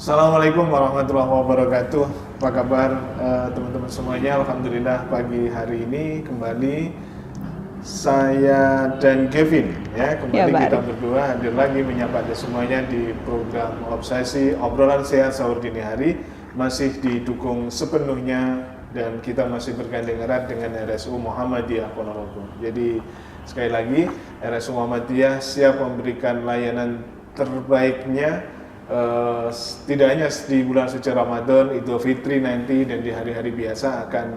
Assalamualaikum warahmatullahi wabarakatuh. Apa kabar teman-teman semuanya? Alhamdulillah pagi hari ini kembali saya dan Kevin kembali kita berdua hadir lagi menyapa Anda semuanya di program Obsesi Obrolan Sehat Sahur Dini Hari, masih didukung sepenuhnya dan kita masih bergandeng erat dengan RSU Muhammadiyah Ponorogo. Jadi sekali lagi RSU Muhammadiyah siap memberikan layanan terbaiknya, tidak hanya di bulan suci Ramadan, Idul Fitri nanti, dan di hari-hari biasa akan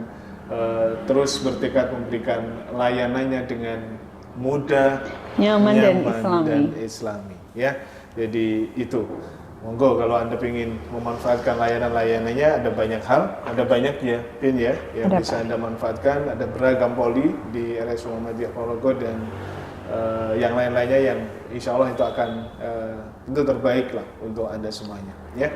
terus bertekad memberikan layanannya dengan mudah, nyaman dan islami. Ya, jadi itu. Monggo kalau Anda ingin memanfaatkan layanan-layanannya, ada banyak hal, ada banyak ya, Pin ya, yang bisa Anda manfaatkan. Ada beragam poli di RSU Muhammadiyah Ponorogo dan yang lain-lainnya yang insya Allah itu akan tentu terbaik lah untuk Anda semuanya ya.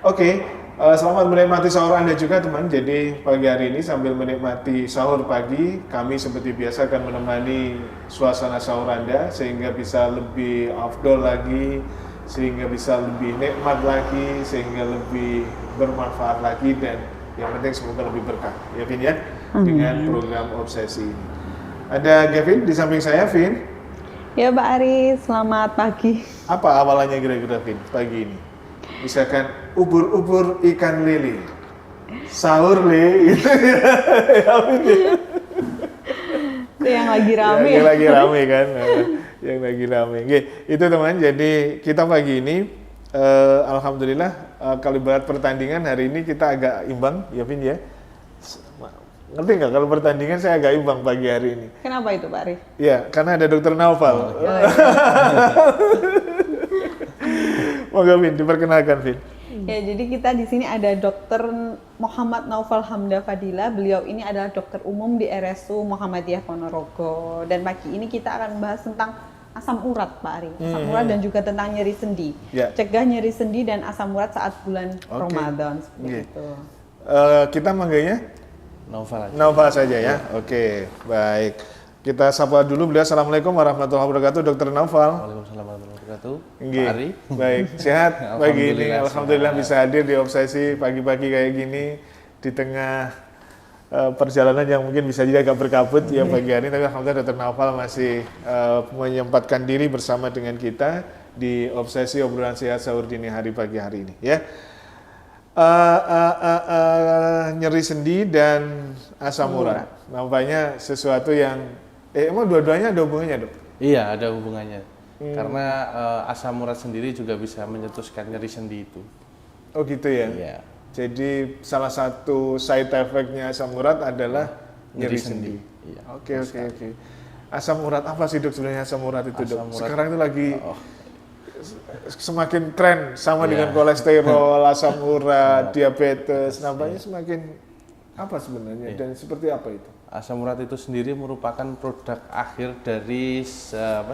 Oke, selamat menikmati sahur Anda juga teman. Jadi pagi hari ini sambil menikmati sahur pagi, kami seperti biasa akan menemani suasana sahur Anda sehingga bisa lebih afdol lagi, sehingga bisa lebih nikmat lagi, sehingga lebih bermanfaat lagi, dan yang penting semoga lebih berkah ya Vin ya. Dengan program Obsesi ini. Ada Kevin di samping saya, Vin. Ya Pak Ari, selamat pagi. Apa awalannya kira-kira Vin pagi ini? Misalkan ubur-ubur ikan lele, sahur le, gitu ya. Itu yang lagi rame. Yang lagi rame kan, yang lagi rame. Oke, itu teman. Jadi kita pagi ini, alhamdulillah, kalau berat pertandingan hari ini kita agak imbang, ya Vin ya. Ngerti nggak kalau pertandingan saya agak imbang pagi hari ini? Kenapa itu Pak Ari? Ya, karena ada Dokter Naufal. Moga Vin, diperkenalkan Vin. Ya, jadi kita di sini ada Dokter Muhammad Naufal Hamda Fadila. Beliau ini adalah dokter umum di RSU Muhammadiyah Ponorogo. Dan pagi ini kita akan membahas tentang asam urat Pak Ari. Asam urat dan juga tentang nyeri sendi. Cegah nyeri sendi dan asam urat saat bulan Ramadan seperti itu. Kita manggilnya Naufal saja ya. Oke, baik. Kita sapa dulu beliau. Assalamualaikum warahmatullahi wabarakatuh, Dokter Naufal. Waalaikumsalam warahmatullahi wabarakatuh. Pak Ari. Baik, sehat pagi ini. Alhamdulillah bisa hadir di Obsesi pagi-pagi kayak gini di tengah perjalanan yang mungkin bisa jadi agak berkabut ya pagi hari. Tapi alhamdulillah Dokter Naufal masih menyempatkan diri bersama dengan kita di Obsesi Obrolan Sehat Sahur Dini Hari pagi hari ini ya. Nyeri sendi dan asam urat. Nampaknya sesuatu yang emang dua-duanya ada hubungannya, Dok? Iya, ada hubungannya. Karena asam urat sendiri juga bisa mencetuskan nyeri sendi itu. Oh gitu ya? Iya. Jadi salah satu side effect-nya asam urat adalah nyeri sendi. Iya. Oke. Asam urat apa sih Dok sebenarnya asam urat itu, Dok? Sekarang itu lagi semakin tren sama dengan kolesterol, asam urat, diabetes, nampaknya semakin apa sebenarnya dan seperti apa itu? Asam urat itu sendiri merupakan produk akhir dari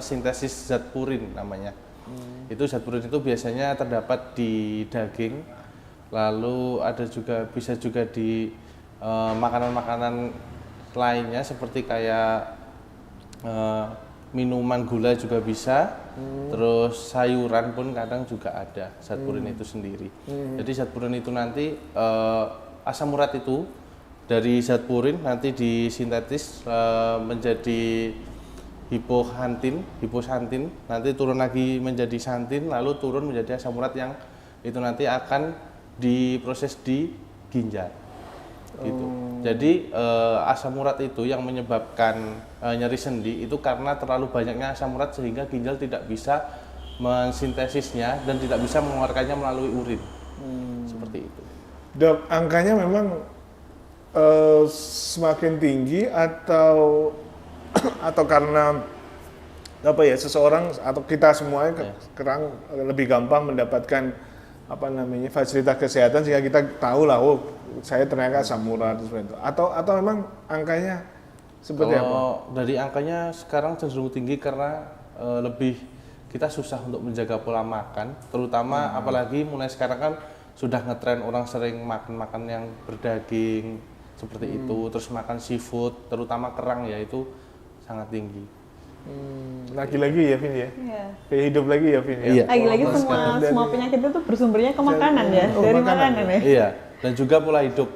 sintesis zat purin namanya. Itu zat purin itu biasanya terdapat di daging, lalu bisa juga di makanan-makanan lainnya seperti kayak minuman gula juga bisa, terus sayuran pun kadang juga ada zat purin itu sendiri. Jadi zat purin itu nanti asam urat itu dari zat purin nanti disintetis menjadi hiposantin, nanti turun lagi menjadi santin, lalu turun menjadi asam urat yang itu nanti akan diproses di ginjal. Gitu. Jadi asam urat itu yang menyebabkan nyeri sendi itu karena terlalu banyaknya asam urat sehingga ginjal tidak bisa mensintesisnya dan tidak bisa mengeluarkannya melalui urin. Seperti itu. Dok, angkanya memang semakin tinggi atau karena apa ya, seseorang atau kita semua sekarang lebih gampang mendapatkan fasilitas kesehatan sehingga kita tahu lah, oh saya ternyata asam urat seperti itu, atau memang angkanya seperti apa? Kalau dari angkanya sekarang cenderung tinggi karena lebih kita susah untuk menjaga pola makan, terutama apalagi mulai sekarang kan sudah ngetren orang sering makan yang berdaging seperti itu, terus makan seafood terutama kerang ya itu sangat tinggi. Lagi-lagi ya Vin ya. Iya. Kayak hidup lagi ya Vin ya. Iya. Lagi-lagi Pola semua makan semua dari- penyakit itu bersumbernya ke makanan ya, Oh, dari makanan. makanan ya. Iya, dan juga pola hidup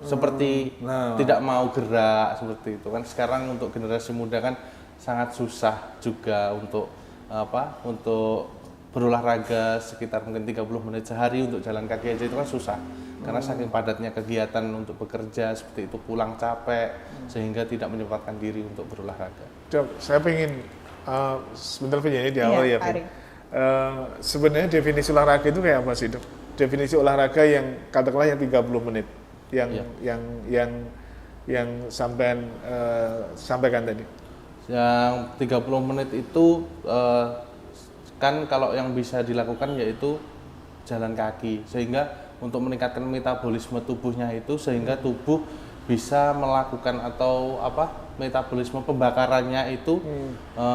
seperti Nah. tidak mau gerak seperti itu kan. Sekarang untuk generasi muda kan sangat susah juga untuk untuk berolahraga sekitar mungkin 30 menit sehari untuk jalan kaki aja itu kan susah. Karena saking padatnya kegiatan untuk bekerja seperti itu, pulang capek sehingga tidak menyempatkan diri untuk berolahraga. Dok, saya pengen sebentar Vin ya, ini di awal Iya, ya Vin. Ari. Sebenarnya definisi olahraga itu kayak apa sih Dok? Definisi olahraga yang katakanlah yang 30 menit yang Iya. yang sampean sampaikan tadi. Yang 30 menit itu kan kalau yang bisa dilakukan yaitu jalan kaki, sehingga untuk meningkatkan metabolisme tubuhnya itu sehingga tubuh bisa melakukan atau metabolisme pembakarannya itu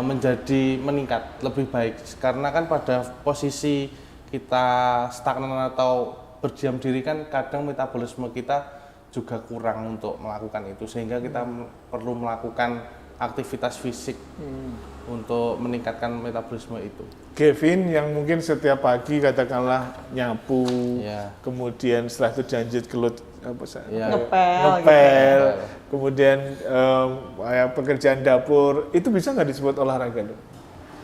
menjadi meningkat lebih baik, karena kan pada posisi kita stagnan atau berdiam diri kan kadang metabolisme kita juga kurang untuk melakukan itu, sehingga kita perlu melakukan aktivitas fisik untuk meningkatkan metabolisme itu. Kevin yang mungkin setiap pagi katakanlah nyapu, Ya. kemudian setelah itu lanjut gelut Ya. ngepel, kemudian pekerjaan dapur, itu bisa nggak disebut olahraga Dok?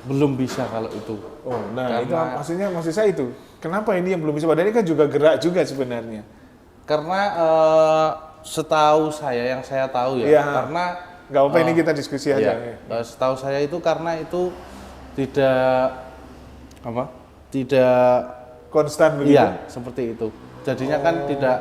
Belum bisa kalau itu. Oh, nah itu Karena- maksud saya itu. Kenapa ini yang belum bisa? Padahal ini kan juga gerak juga sebenarnya. Karena setahu saya, yang saya tahu ya, Iya. karena Nggak apa-apa ini kita diskusi aja. iya, setahu saya itu karena itu tidak tidak Konstan begitu. iya seperti itu. Jadinya kan tidak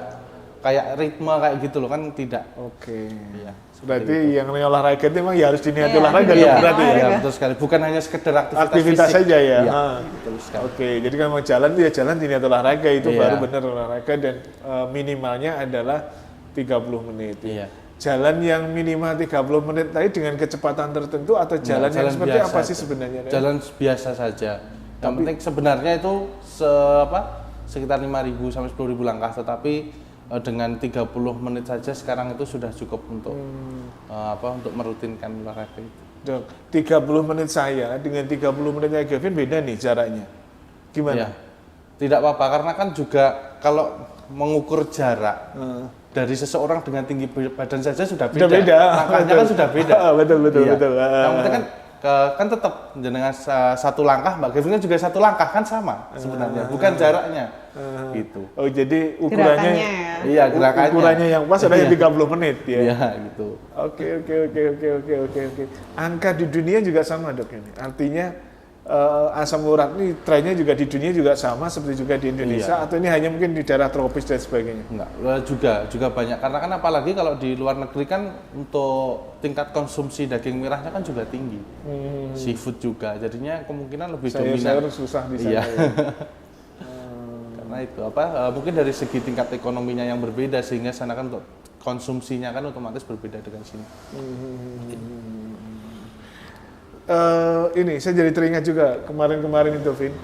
kayak ritme kayak gitu loh kan, tidak. Oke. Iya. Berarti yang namanya olahraga itu memang ya harus diniati Iya, olahraga iya. dong berarti ya. Iya, betul sekali. Bukan hanya sekedar Aktivitas fisik. saja ya. Iya, Ah. betul sekali. Oke, jadi kan mau jalan ya jalan diniati olahraga itu Iya. baru benar olahraga dan minimalnya adalah 30 menit. Iya. Jalan yang minimal 30 menit tadi dengan kecepatan tertentu atau jalan yang jalan seperti biasa apa sih aja. sebenarnya? Jalan biasa saja. Yang penting sebenarnya itu sekitar 5.000 sampai 10.000 langkah, tetapi dengan 30 menit saja sekarang itu sudah cukup untuk untuk merutinkan olahraga itu. Dok, 30 menit saya dengan 30 menitnya Kevin beda nih jaraknya. Gimana? Iya. Tidak apa-apa karena kan juga kalau mengukur jarak dari seseorang dengan tinggi badan saja sudah beda. Sudah beda. Langkahnya kan sudah beda. Betul. Iya. Betul. Yang penting kan tetap dengan satu langkah, Mbak Kevin juga satu langkah kan sama sebenarnya, bukan jaraknya. Gitu. Oh, jadi ukurannya Gerakannya ya. Iya, gerakannya. ukurannya yang pas adalah yang 30 menit ya. Iya, gitu. Oke. Angka di dunia juga sama Dok ini. Artinya asam urat ini trennya juga di dunia juga sama seperti juga di Indonesia, Iya. atau ini hanya mungkin di daerah tropis dan sebagainya. Enggak, juga banyak karena kan apalagi kalau di luar negeri kan untuk tingkat konsumsi daging merahnya kan juga tinggi. Seafood juga, jadinya kemungkinan lebih dominan. Sayur susah di sana. Iya. Ya. Karena itu mungkin dari segi tingkat ekonominya yang berbeda sehingga sana kan untuk konsumsinya kan otomatis berbeda dengan sini. Ini saya jadi teringat juga kemarin itu Vin,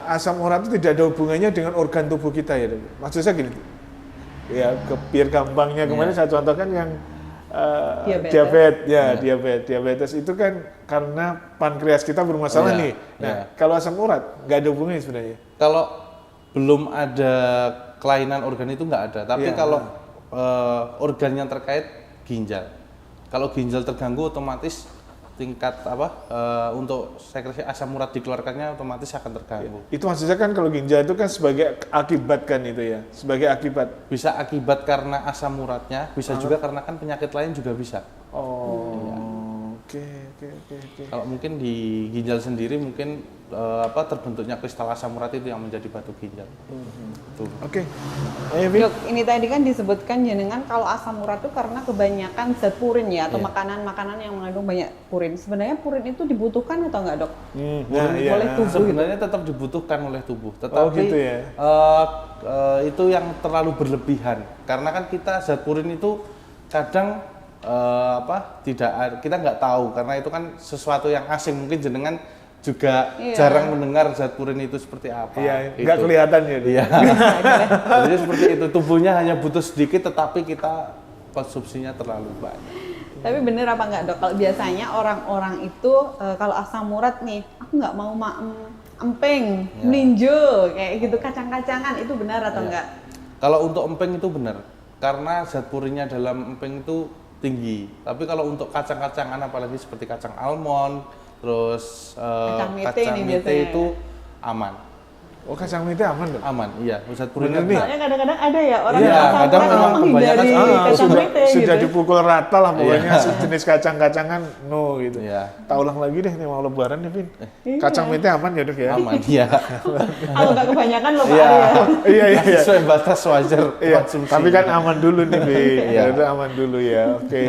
asam urat itu tidak ada hubungannya dengan organ tubuh kita ya Dok. Maksud saya gini, ya biar gampangnya kemarin saya contohkan yang Diabetes. diabetes itu kan karena pankreas kita bermasalah Iya, nih. Nah, iya. kalau asam urat nggak ada hubungannya sebenarnya. Kalau belum ada kelainan organ itu nggak ada, tapi Iya. kalau organ yang terkait ginjal, kalau ginjal terganggu otomatis tingkat untuk sekresi asam urat dikeluarkannya otomatis akan terganggu. Itu maksudnya kan kalau ginjal itu kan sebagai akibat kan itu ya, sebagai akibat. Bisa akibat karena asam uratnya, bisa juga karena kan penyakit lain juga bisa. Oh, oke. Kalau mungkin di ginjal sendiri mungkin terbentuknya kristal asam urat itu yang menjadi batu ginjal. Tuh. Oke. Vin. Dok, ini tadi kan disebutkan jenengan kalau asam urat itu karena kebanyakan zat purin ya, atau Iya. makanan-makanan yang mengandung banyak purin. Sebenarnya purin itu dibutuhkan atau enggak Dok? Nah, iya. Oleh tubuh Sebenarnya tetap dibutuhkan oleh tubuh, tetapi gitu ya. itu yang terlalu berlebihan. Karena kan kita zat purin itu kadang kita nggak tahu karena itu kan sesuatu yang asing, mungkin jenengan juga Iya. jarang mendengar zat purin itu seperti apa. Iya, gitu. nggak kelihatan ya. Iya. Jadi seperti itu, tubuhnya hanya butuh sedikit tetapi kita konsumsinya terlalu banyak. Tapi bener apa enggak dok? Kalau biasanya orang-orang itu kalau asam urat nih, aku nggak mau emping, melinjo, kayak gitu kacang-kacangan, itu benar atau enggak? Kalau untuk emping itu benar, karena zat purinnya dalam emping itu tinggi. Tapi kalau untuk kacang-kacangan, apalagi seperti kacang almond, terus kacang mete itu aman. Oh, kacang mete aman dong? Aman, iya. Zat purinnya Soalnya kadang-kadang ada ya orang Iya, yang asam kadang urat memang menghindari kebanyakan kacang mete sudah gitu. dipukul rata lah pokoknya sejenis kacang-kacangan no gitu. Iya. Tak ulang lagi deh nih mau lebaran nih, Vin. Iya. Kacang mete aman ya dok ya? aman, iya. Kalau nggak kebanyakan loh Pak Iya. Ari ya. Iya. Sesuai batas wajar Iya, konsumsi. tapi kan aman dulu nih, Vin. Iya. Itu aman dulu ya. Oke.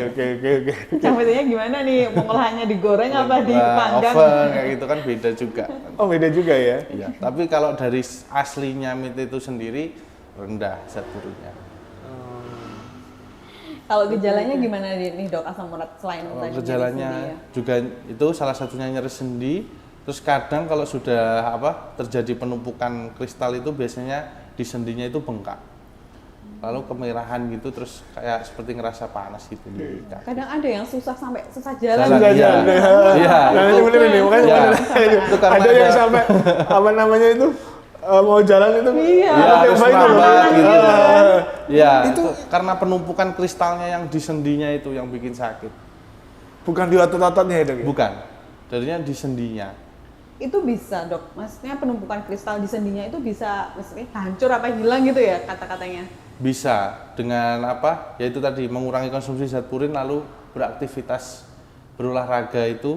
Kacang metenya gimana nih? Pengolahannya digoreng apa dipanggang? Oven kayak gitu kan beda juga. Oh, beda juga ya? Iya. Tapi kalau dari aslinya mete itu sendiri rendah zat purinnya. Kalau gejalanya gimana nih dok asam urat selain Kalau tadi nyeri gejalanya sendi ya? juga itu salah satunya nyeri sendi. Terus kadang kalau sudah terjadi penumpukan kristal itu biasanya di sendinya itu bengkak. Lalu kemerahan gitu, terus kayak seperti ngerasa panas gitu di kaki. Kadang ada yang susah sampai susah jalan. Jalan, iya. Iya, Nah, itu ini bener nih, makanya Iya. bener. Itu karena Ada yang sampai apa namanya itu mau jalan itu Iya. Ya, harus baik loh. merambat gitu. Ah. Ya, itu karena penumpukan kristalnya yang di sendinya itu yang bikin sakit. Bukan di otot-ototnya ya dok ya? Bukan, jadinya di sendinya. Itu bisa dok, maksudnya penumpukan kristal di sendinya itu bisa maksudnya hancur apa hilang gitu ya kata-katanya? Bisa dengan yaitu tadi mengurangi konsumsi zat purin lalu beraktivitas berolahraga itu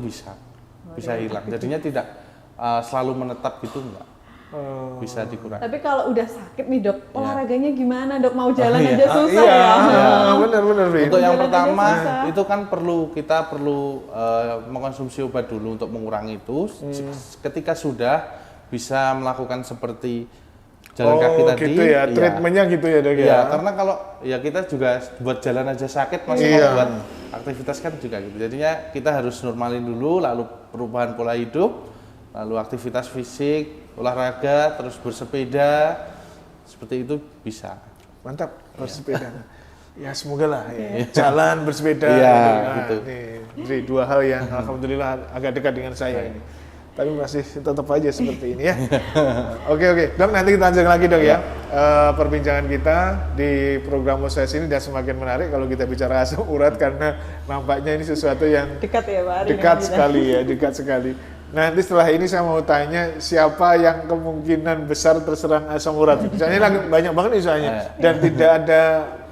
bisa hilang. Jadinya tidak selalu menetap gitu enggak. Bisa dikurangi. Tapi kalau udah sakit nih dok, olahraganya gimana dok? Mau jalan iya. aja susah Iya, ya? benar, Vin. Untuk yang Jalan aja pertama susah. itu kan kita perlu mengkonsumsi obat dulu untuk mengurangi itu. Ketika sudah bisa melakukan seperti jalan kaki tadi. Gitu ya, treatmentnya gitu ya dok ya? Iya, karena kalau ya kita juga buat jalan aja sakit, masih Iya. mau buat aktivitas kan juga gitu. Jadinya kita harus normalin dulu, lalu perubahan pola hidup, lalu aktivitas fisik, olahraga, terus bersepeda, seperti itu bisa. Mantap, bersepeda. Ya semoga lah ya. Jalan, bersepeda. Iya, Nah, gitu. Nih, Dri, dua hal yang alhamdulillah agak dekat dengan saya ini. Tapi masih tetap aja seperti ini ya. Oke. Dok, nanti kita lanjut lagi dok ya. Perbincangan kita di program Moses ini dan semakin menarik kalau kita bicara asam urat karena nampaknya ini sesuatu yang Dekat ya Pak Ari? dekat dengan kita. sekali ya, dekat sekali. Nanti setelah ini saya mau tanya siapa yang kemungkinan besar terserang asam urat. Misalnya lagi banyak banget nih soalnya dan tidak ada,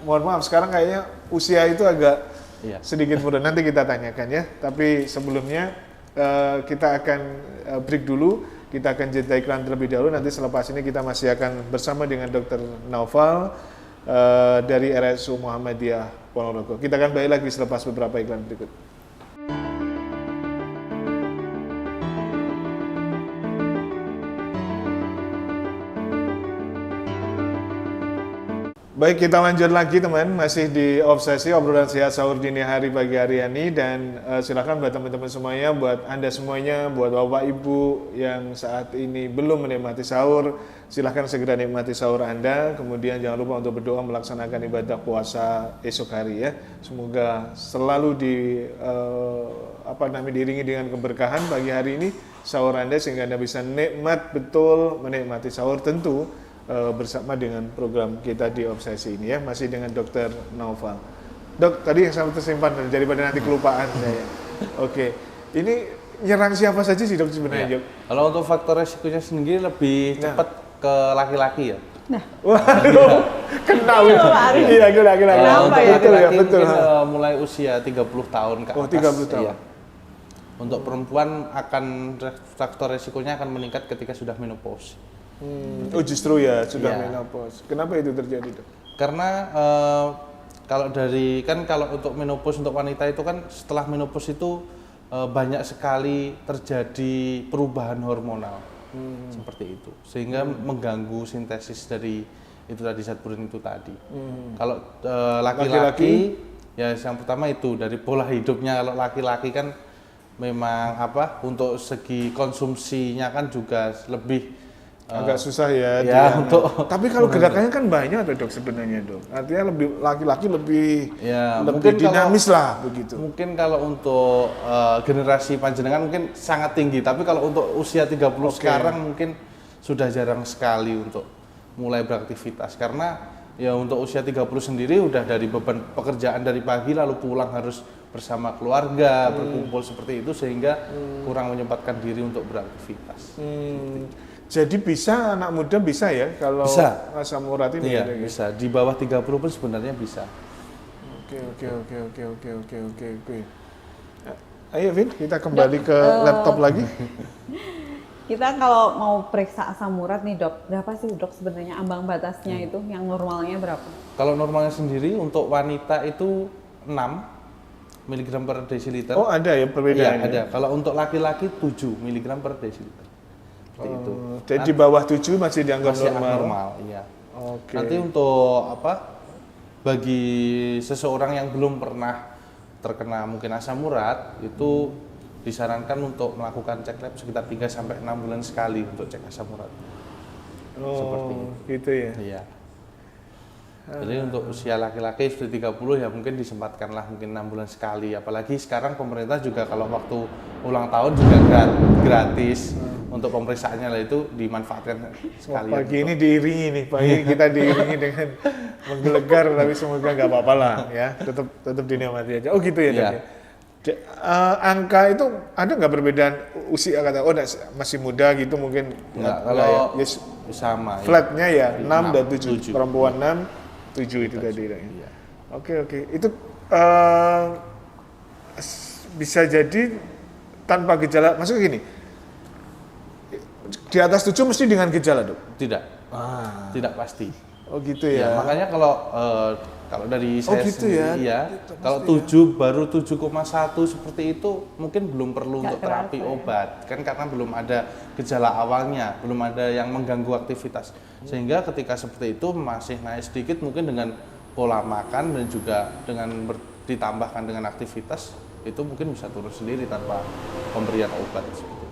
mohon maaf sekarang kayaknya usia itu agak Iya. sedikit muda. Nanti kita tanyakan ya. Tapi sebelumnya kita akan break dulu. Kita akan jeda iklan terlebih dahulu. Nanti selepas ini kita masih akan bersama dengan Dr. Naufal dari RSU Muhammadiyah Ponorogo. Kita akan balik lagi selepas beberapa iklan berikut. Baik, kita lanjut lagi teman, masih di Obsesi obrolan sehat sahur dini hari pagi hari ini dan silakan buat teman-teman semuanya, buat Anda semuanya, buat Bapak Ibu yang saat ini belum menikmati sahur, silakan segera nikmati sahur Anda. Kemudian jangan lupa untuk berdoa melaksanakan ibadah puasa esok hari ya. Semoga selalu diiringi dengan keberkahan pagi hari ini sahur Anda sehingga Anda bisa nikmat betul menikmati sahur tentu. Bersama dengan program kita di Obsesi ini ya, masih dengan Dr. Naufal. Dok, tadi yang saya tersimpan daripada nanti kelupaan saya. Oke, ini nyerang siapa saja sih dok sebenarnya? Iya. Kalau untuk faktor resikonya sendiri lebih cepat ke laki-laki ya. Waduh, kena Iya, Pak Ari. Iya, kena. Kenapa Untuk ya? Betul ya, laki-laki betul. mungkin mulai usia 30 tahun ke Oh, atas. 30 tahun. Iya. Untuk perempuan faktor resikonya akan meningkat ketika sudah menopause. Oh justru ya sudah Iya. menopause. Kenapa itu terjadi dok? Karena kalau untuk menopause untuk wanita itu kan setelah menopause itu banyak sekali terjadi perubahan hormonal seperti itu, sehingga mengganggu sintesis dari itu tadi zat purin itu tadi. Kalau laki-laki ya yang pertama itu dari pola hidupnya. Kalau laki-laki kan memang untuk segi konsumsinya kan juga lebih agak susah ya. Ya, untuk tapi kalau gerakannya kan banyak tuh dok sebenarnya dok. Artinya lebih laki-laki lebih ya, lebih dinamis lah begitu. Mungkin kalau untuk generasi panjenengan mungkin sangat tinggi, tapi kalau untuk usia 30 sekarang mungkin sudah jarang sekali untuk mulai beraktivitas karena ya untuk usia 30 sendiri udah dari beban pekerjaan dari pagi lalu pulang harus bersama keluarga, berkumpul seperti itu sehingga kurang menyempatkan diri untuk beraktivitas. Jadi bisa anak muda bisa ya kalau Bisa. asam urat ini Iya, ada ya? bisa. Di bawah 30 pun sebenarnya bisa. Oke. Ayo Vin, kita kembali ke laptop lagi. Kita kalau mau periksa asam urat nih dok, berapa sih dok sebenarnya ambang batasnya itu yang normalnya berapa? Kalau normalnya sendiri untuk wanita itu 6 mg per desiliter. Oh ada ya Iya, perbedaannya? ada. Kalau untuk laki-laki 7 mg per desiliter. Seperti itu. Jadi di bawah 7 masih dianggap Masih normal? normal, iya. Oke. Nanti untuk bagi seseorang yang belum pernah terkena mungkin asam urat itu disarankan untuk melakukan cek lab sekitar 3 sampai 6 bulan sekali untuk cek asam urat. Seperti itu. Gitu ya? Iya. Jadi untuk usia laki-laki sudah 30 ya mungkin disempatkanlah mungkin 6 bulan sekali. Apalagi sekarang pemerintah juga kalau waktu ulang tahun juga gratis untuk pemeriksaannya lah itu dimanfaatkan sekali. Pagi ini diiringi nih, pagi kita diiringi dengan menggelegar tapi semoga nggak apa-apa lah ya, tetap dinikmati aja. Oh gitu ya. Iya. Dok, ya? Angka itu ada nggak perbedaan usia kata masih muda gitu mungkin? Enggak, Nggak ya? kalau Yes, sama. flatnya ya 6 dan 7. 7. Perempuan 6, 7 itu tadi. Ya. Iya. Oke. Itu bisa jadi tanpa gejala. Maksudnya gini, di atas 7 mesti dengan gejala dok? Tidak. Tidak pasti. Oh gitu Ya, ya. makanya kalau dari saya gitu sendiri ya? kalau 7 baru 7,1 seperti itu mungkin belum perlu Nggak untuk terapi kerasa ya? obat kan karena belum ada gejala awalnya, belum ada yang mengganggu aktivitas. Sehingga ketika seperti itu masih naik sedikit mungkin dengan pola makan dan juga dengan ditambahkan dengan aktivitas itu mungkin bisa turun sendiri tanpa pemberian obat seperti itu.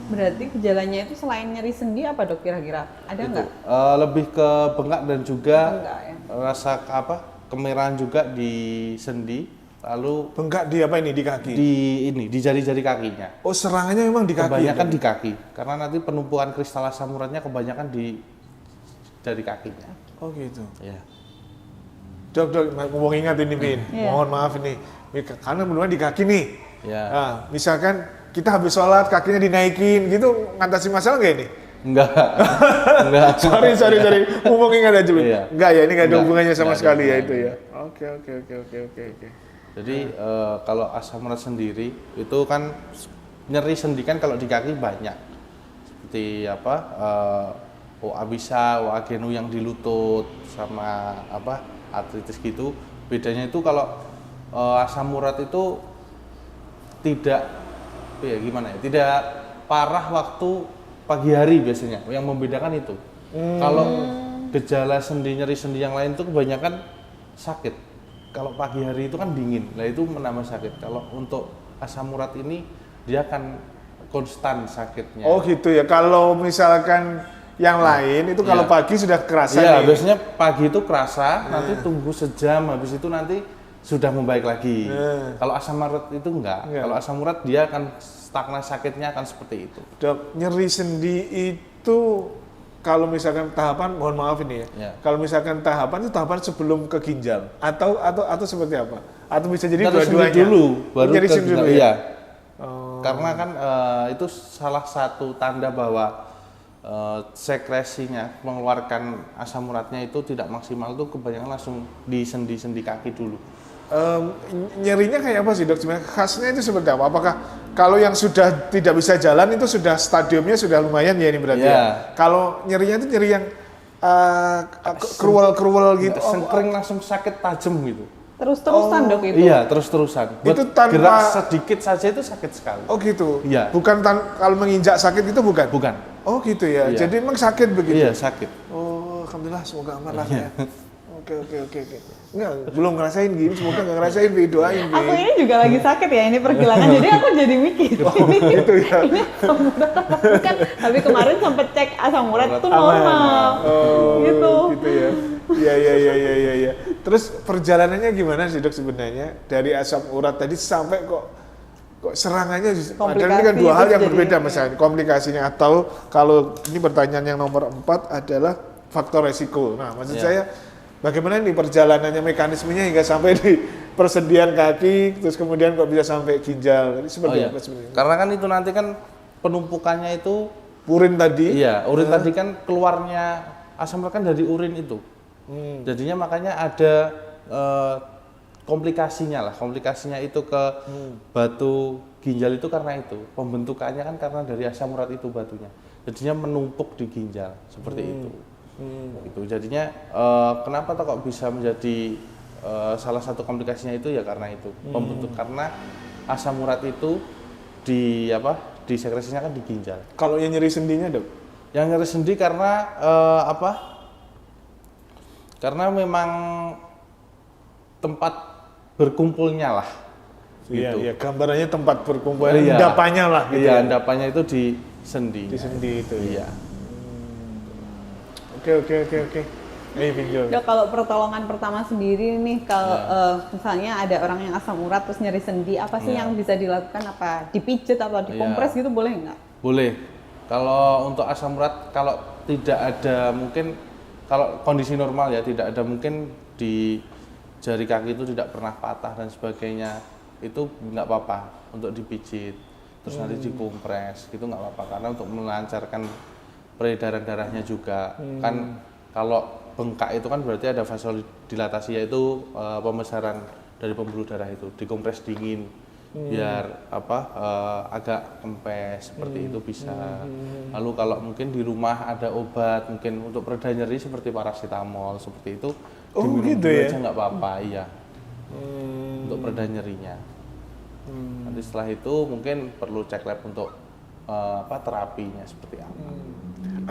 Berarti gejalanya itu selain nyeri sendi apa dok kira-kira? Ada nggak? Lebih ke bengkak dan juga Bengkak, ya? rasa kemerahan juga di sendi, lalu Bengkak di apa ini di kaki? di jari-jari kakinya. Oh serangannya memang di kaki. Kebanyakan ya? di kaki, karena nanti penumpukan kristal asam uratnya kebanyakan di jari kakinya. Oh gitu. Ya. Dok, ngomong ingat ini Vin. Iya. Mohon maaf ini. Karena benar di kaki nih. Ya. Nah, misalkan kita habis sholat kakinya dinaikin gitu ngatasi masalah nggak ini? Enggak. Enggak. sorry. Ngomong ingat aja Vin. Iya. Enggak ya, ini nggak ada Enggak, hubungannya sama enggak ada sekali ya hubungannya. itu ya. Oke. Jadi kalau asam urat sendiri itu kan nyeri sendi kan kalau di kaki banyak. Seperti OA bisa, OA genu yang di lutut sama artritis gitu. Bedanya itu kalau asam urat itu tidak tidak parah waktu pagi hari biasanya. Yang membedakan itu. Kalau gejala nyeri sendi yang lain itu kebanyakan sakit. Kalau pagi hari itu kan dingin, nah itu menambah sakit. Kalau untuk asam urat ini dia akan konstan sakitnya. Oh gitu ya. Kalau misalkan yang lain itu kalau Iya. pagi sudah kerasa Iya, nih. biasanya pagi itu kerasa, nanti tunggu sejam, habis itu nanti sudah membaik lagi. Kalau asam urat itu enggak. Enggak. Kalau asam urat dia akan stagnan sakitnya akan seperti itu. Dok, nyeri sendi itu kalau misalkan tahapan, mohon maaf ini ya. Ya. Kalau misalkan tahapan itu tahapan sebelum ke ginjal atau seperti apa? Atau bisa jadi Nyeri sendi dua-duanya dulu, baru nyeri ke sendi dulu ginjal. ya. Iya. Oh. Karena kan itu salah satu tanda bahwa sekresinya mengeluarkan asam uratnya itu tidak maksimal tuh kebanyakan langsung di sendi-sendi kaki dulu. Nyerinya kayak apa sih dok? Sebenarnya khasnya itu seperti apa? Apakah kalau yang sudah tidak bisa jalan itu sudah stadiumnya sudah lumayan ya ini berarti Ya. ya? Kalau nyerinya itu nyeri yang kerual gitu. Sengkring langsung sakit tajam gitu. Terus-terusan dok itu? Iya, terus-terusan. Itu tanpa- gerak sedikit saja itu sakit sekali. Oh gitu. Iya. Bukan kalau menginjak sakit itu bukan? Bukan. Oh gitu ya. Iya. Jadi memang sakit begitu. Iya, sakit. Oh, alhamdulillah semoga aman lah ya. Oke. Enggak, belum ngerasain gini, semoga nggak ngerasain, doain. Aku ini juga lagi sakit ya, ini pergelangan, jadi aku jadi mikir. Gitu ya. Ini asam urat apa bukan? Tapi kemarin sempet cek asam urat itu normal. Gitu. Gitu ya. Iya. Terus perjalanannya gimana sih dok sebenarnya dari asam urat tadi sampai kok serangannya, padahal ini kan dua hal yang berbeda misalnya komplikasinya, atau kalau ini pertanyaan yang nomor 4 adalah faktor resiko. Nah maksud saya bagaimana nih perjalanannya, mekanismenya hingga sampai di persendian kaki, terus kemudian kok bisa sampai ginjal, ini seperti apa sebenarnya? Karena kan itu nanti kan penumpukannya itu Urin tadi? Iya, urin tadi kan keluarnya asam urat kan dari urin itu. Jadinya makanya ada komplikasinya itu ke batu ginjal itu karena itu. Pembentukannya kan karena dari asam urat itu batunya. Jadinya menumpuk di ginjal seperti itu. Gitu. Jadinya kenapa kok bisa menjadi salah satu komplikasinya itu ya karena itu. Pembentuk karena asam urat itu disekresinya kan di ginjal. Kalau yang nyeri sendinya dok? Yang nyeri sendi karena karena memang tempat berkumpulnya lah. Gitu. Iya, gambarannya tempat berkumpul, endapannya lah. Gitu iya, endapannya itu di sendi. Di sendi itu. Iya. Oke. Pinjol. Dok, kalau pertolongan pertama sendiri nih, kalau misalnya ada orang yang asam urat terus nyeri sendi, apa sih yang bisa dilakukan? Apa dipijet atau dikompres gitu boleh nggak? Boleh. Kalau untuk asam urat, kalau tidak ada mungkin, kalau kondisi normal ya tidak ada mungkin di jari kaki itu tidak pernah patah dan sebagainya, itu nggak apa-apa untuk dipijit, terus nanti dikompres, gitu nggak apa-apa karena untuk melancarkan peredaran darahnya juga. Kan kalau bengkak itu kan berarti ada vasodilatasi, yaitu pembesaran dari pembuluh darah itu, dikompres dingin biar agak kempes seperti itu bisa. Lalu kalau mungkin di rumah ada obat mungkin untuk pereda nyeri seperti paracetamol seperti itu, diminum gitu dulu ya? aja nggak apa-apa, iya. Untuk pereda nyerinya. Nanti setelah itu mungkin perlu cek lab untuk terapinya seperti apa.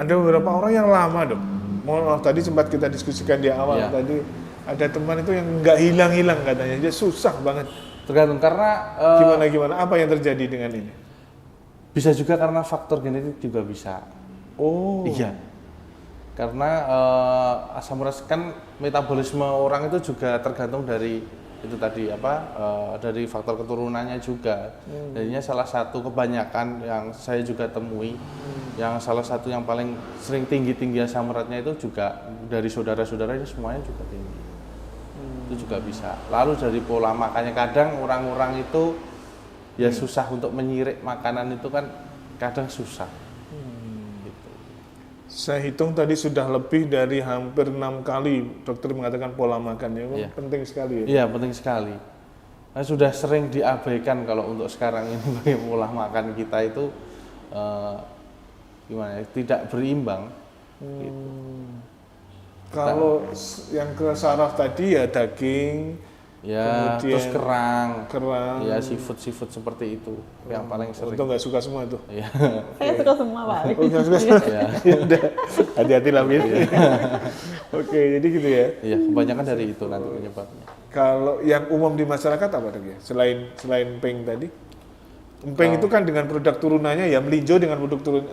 Ada beberapa orang yang lama dok. Mohon maaf, tadi sempat kita diskusikan di awal tadi, ada teman itu yang nggak hilang-hilang katanya, dia susah banget. Tergantung karena Gimana apa yang terjadi dengan ini? bisa juga karena faktor genetik juga bisa. Oh. Iya. Karena asam urat kan metabolisme orang itu juga tergantung dari itu tadi dari faktor keturunannya juga. Jadinya salah satu kebanyakan yang saya juga temui, yang salah satu yang paling sering tinggi asam uratnya itu juga dari saudara-saudaranya semuanya juga tinggi. Itu juga bisa. Lalu dari pola makannya, kadang orang-orang itu ya susah untuk menyirik makanan itu kan kadang susah. Gitu. Saya hitung tadi sudah lebih dari hampir 6 kali dokter mengatakan pola makan ya, penting sekali ya. Iya, penting sekali. Nah, sudah sering diabaikan kalau untuk sekarang ini pola makan kita itu tidak berimbang. Gitu. Kalau yang ke saraf tadi ya daging, ya kemudian terus kerang, ya seafood seperti itu yang paling sering. Untung nggak suka semua tuh. Iya. Saya suka semua Pak. Oh, nggak suka semua. Ya udah, hati-hati lah Min. Oke, jadi gitu ya. Iya, kebanyakan dari itu nanti penyebabnya. Kalau yang umum di masyarakat apa dok ya? Selain emping tadi, emping itu kan dengan produk turunannya ya melinjo dengan produk turun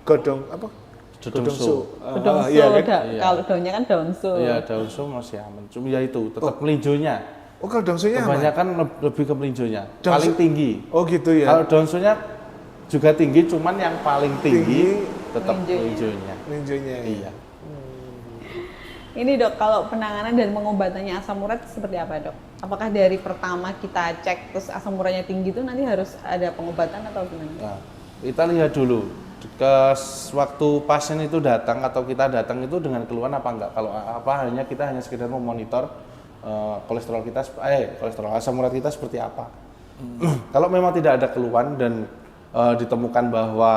godong apa? Dodongso. Iya, kan? Kalau daunnya kan daunso. Iya, daunso masih aman. Cuma ya itu tetap melinjonya. Oh, kalau daunsonya kebanyakan lebih ke melinjonya. Paling tinggi. Oh, gitu ya. Kalau daunsonya juga tinggi, cuman yang paling tinggi tetap melinjonya. Melinjonya. Iya. Ini dok, kalau penanganan dan pengobatannya asam urat seperti apa dok? Apakah dari pertama kita cek terus asam uratnya tinggi itu nanti harus ada pengobatan atau gimana? Nah, kita lihat dulu waktu pasien itu datang atau kita datang itu dengan keluhan apa enggak. Kalau hanya kita sekedar memonitor kolesterol asam urat kita seperti apa. Kalau memang tidak ada keluhan dan ditemukan bahwa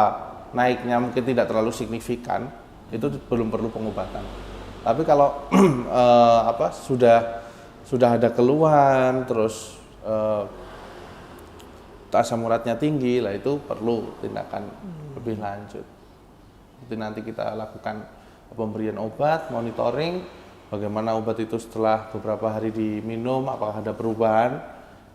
naiknya mungkin tidak terlalu signifikan, itu belum perlu pengobatan. Tapi kalau sudah ada keluhan terus asam uratnya tinggi, lah itu perlu tindakan lebih lanjut. Nanti kita lakukan pemberian obat, monitoring, bagaimana obat itu setelah beberapa hari diminum, apakah ada perubahan.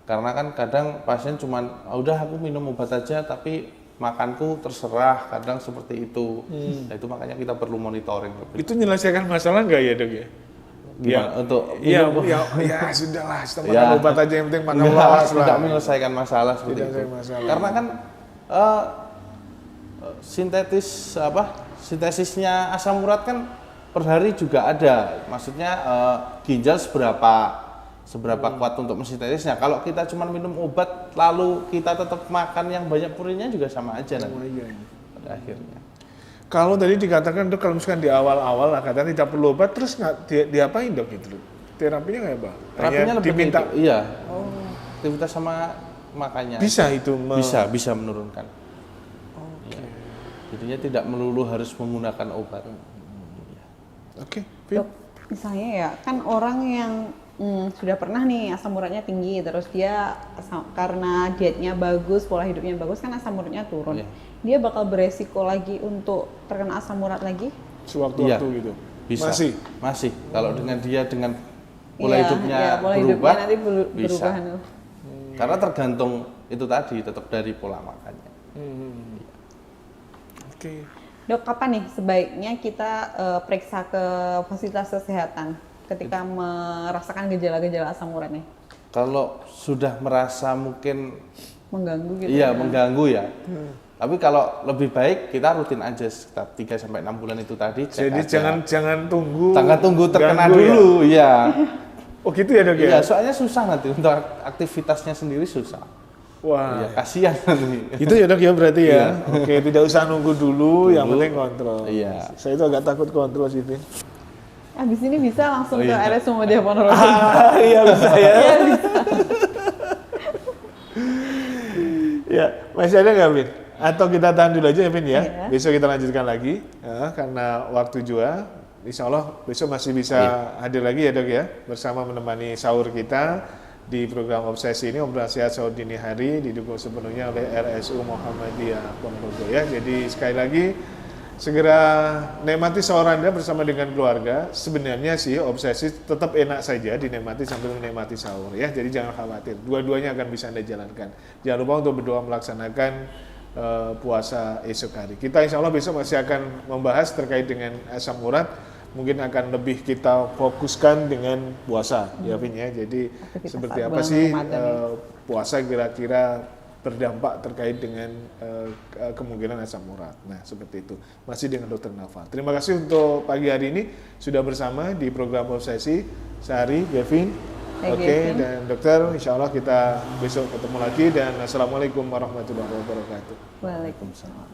Karena kan kadang pasien cuman, udah aku minum obat aja tapi makanku terserah, kadang seperti itu. Nah itu makanya kita perlu monitoring. Itu menyelesaikan masalah nggak ya dok ya? Gimana untuk Iya, minum? ya sudahlah, kita makan Ya. obat aja yang penting makan Enggak, lawas lah. tidak menyelesaikan masalah seperti Tidak itu. menyelesaikan masalah. Karena kan sintesisnya asam urat kan per hari juga ada. Maksudnya ginjal seberapa kuat untuk mensintetisnya. Kalau kita cuma minum obat lalu kita tetap makan yang banyak purinnya juga sama aja nanti pada akhirnya. Kalau tadi dikatakan dok, kalau misalkan di awal-awal lah katanya tidak perlu obat, terus nggak diapain dok itu? Terapinya kayak apa? Terapinya lebih diminta. kayak gitu, iya. Aktivitas sama makannya. Bisa itu. Bisa menurunkan. Ya. Jadinya tidak melulu harus menggunakan obat. Oke. Dok, misalnya ya kan orang yang sudah pernah nih asam uratnya tinggi, terus dia karena dietnya bagus, pola hidupnya bagus, kan asam uratnya turun. Iya. Dia bakal beresiko lagi untuk terkena asam urat lagi? Sewaktu-waktu Iya, gitu. Bisa. Masih. Kalau dengan pola Iya, hidupnya iya, pola berubah, hidupnya nanti bisa. berubah. Karena tergantung itu tadi, tetap dari pola makannya. Oke. Dok, kapan nih sebaiknya kita periksa ke fasilitas kesehatan ketika merasakan gejala-gejala asam urat nih? Kalau sudah merasa mungkin Mengganggu gitu? iya mengganggu ya. Tapi kalau lebih baik kita rutin aja sekitar 3-6 bulan itu tadi. Cek Jadi aja. jangan tunggu. Jangan tunggu terkena ganggu ya? dulu, iya. Oh gitu ya dok ya? Iya, soalnya susah nanti untuk aktivitasnya sendiri susah. Wah. Iya, kasihan nanti. Itu ya dok ya berarti ya? Iya. Oke, tidak usah nunggu dulu, yang penting kontrol. Iya. Saya itu agak takut kontrol sih, Vin. Abis ini bisa langsung Oh, ke iya. RSUD Muhammadiyah Ponorogo. Iya bisa ya. Ya, masih ada nggak, Vin? Atau kita tahan dulu aja ya, Vin ya? Iya. Besok kita lanjutkan lagi, ya, karena waktu juga. Insya Allah besok masih bisa hadir lagi ya dok ya, bersama menemani sahur kita di program Obsesi ini, obrolan sehat sahur dini hari, didukung sepenuhnya oleh RSU Muhammadiyah Ponorogo ya. Jadi sekali lagi, segera nikmati sahur Anda bersama dengan keluarga. Sebenarnya sih Obsesi tetap enak saja dinikmati sambil menikmati sahur ya. Jadi jangan khawatir, dua-duanya akan bisa Anda jalankan. Jangan lupa untuk berdoa melaksanakan puasa esok hari. Kita insya Allah besok masih akan membahas terkait dengan asam urat. Mungkin akan lebih kita fokuskan dengan puasa ya Vin ya. Jadi Aktivitas seperti saat apa bulan sih Ramadan ya. puasa kira-kira berdampak terkait dengan kemungkinan asam urat. Nah seperti itu. Masih dengan Dr. Naufal. Terima kasih untuk pagi hari ini sudah bersama di program Obsesi. Sehari, Gavin. Hai, Oke, Gavin. dan dokter, insya Allah kita besok ketemu lagi dan assalamualaikum warahmatullahi wabarakatuh. Waalaikumsalam.